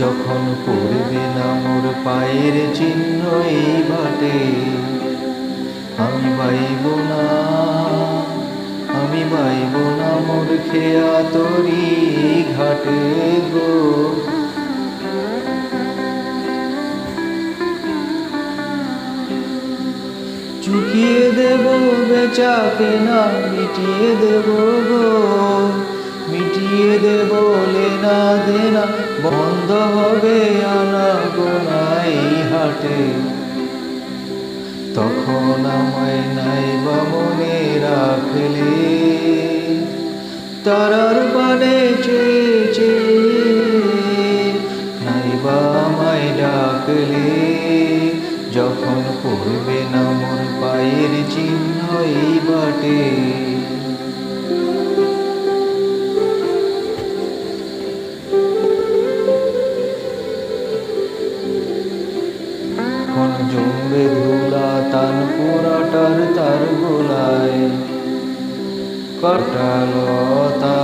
যখন পড়বে না মোর পায়ের চিহ্ন এই বাটে, আমি বাইব না, আমি বাইব না মোর খেয়া তরি ঘাটে গো। চুকিয়ে দেব বেচা কেনা, মিটিয়ে দেব গো, মিটিয়ে দেব লেনা দেনা, বন্ধ হবে আনা গোনা এই হাটে। তখন আমায় নাইবা মনে রাখলে, তারার পানে চেয়ে চেয়ে নাইবা আমায় ডাকলে, যখন পড়বে না মোর পায়ের চিহ্ন এই বাটে। এখন জমবে ধুলা তান পোড়াটার তার গোলায়, কাটালতা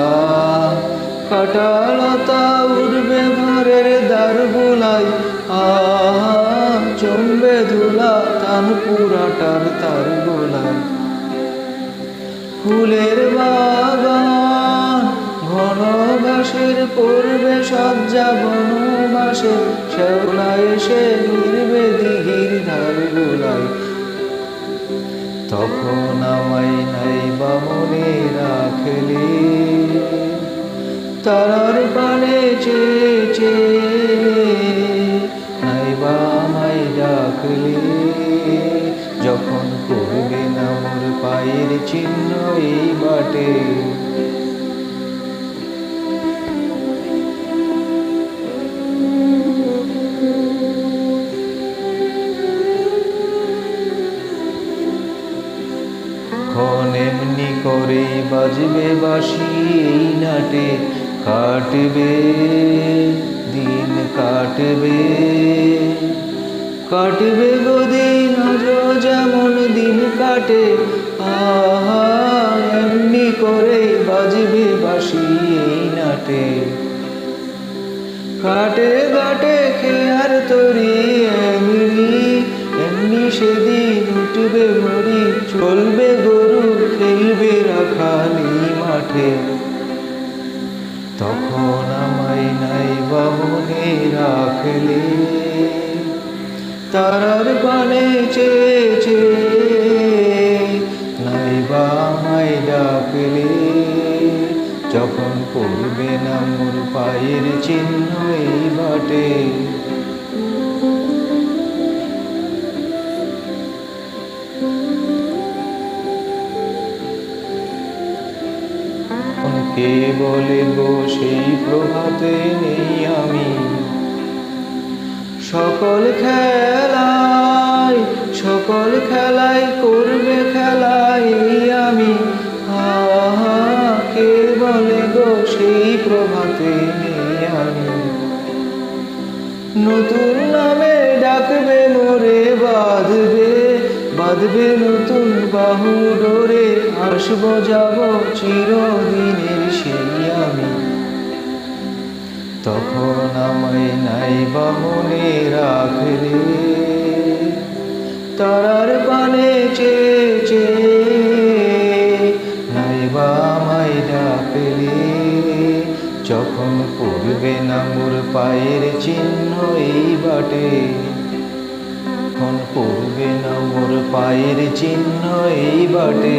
কাটালতা উঠবে ঘরের দ্বার গোলায়। জমবে ধুলা তান পোড়াটার তার গোলায়। ফুলের বাগান ঘন ঘাসের পড়বে সজ্জা বনবাসে, শ্যাওলা এসে ঘিরবে দিঘির ধার গোলায়। তখন আমায় নাইবা মনে রাখলে, তারার পানে চেয়ে চেয়ে নাইবা আমায় ডাকলে, যখন পড়বে না মোর পায়ের চিহ্ন এই বাটে। এমনি করে বাজবে বাঁশি এই নাটে, কাটবে দিন কাটবে, কাটবে গো দিন আজও যেমন দিন কাটে। এমনি করে বাজবে বাঁশি এই নাটে, কাটে কাটে খেয়ার তরি এমনি, এমনি সেদিন উঠবে মরি, চলবে গরু খেলবে রাখালি মাঠে। তখন আমায় নাইবা মনে রাখলে, তারার পানে চেয়ে চেয়ে নাইবা আমায় ডাকলে, যখন পড়বে না মোর পায়ের চিহ্ন এই বাটে। কে বলে গো সেই প্রভাতে নেই আমি, সকল খেলায় সকল খেলায় করবে খেলাই আমি। কে বলে গো সেই প্রভাতে নেই আমি, নতুন নামে ডাকবে মোরে, বাঁধবে বাঁধবে নতুন বাহু ডোরে, আসবো যাব চিরদিনের সেই আমি। তখন আমায় নাইবা মনে রাখলে, তারার পানে চেয়ে চেয়ে নাইবা আমায় ডাকলে, যখন পড়বে না মোর পায়ের চিহ্ন এই বাটে। যখন পড়বে না মোর পায়ের চিহ্ন এই বাটে।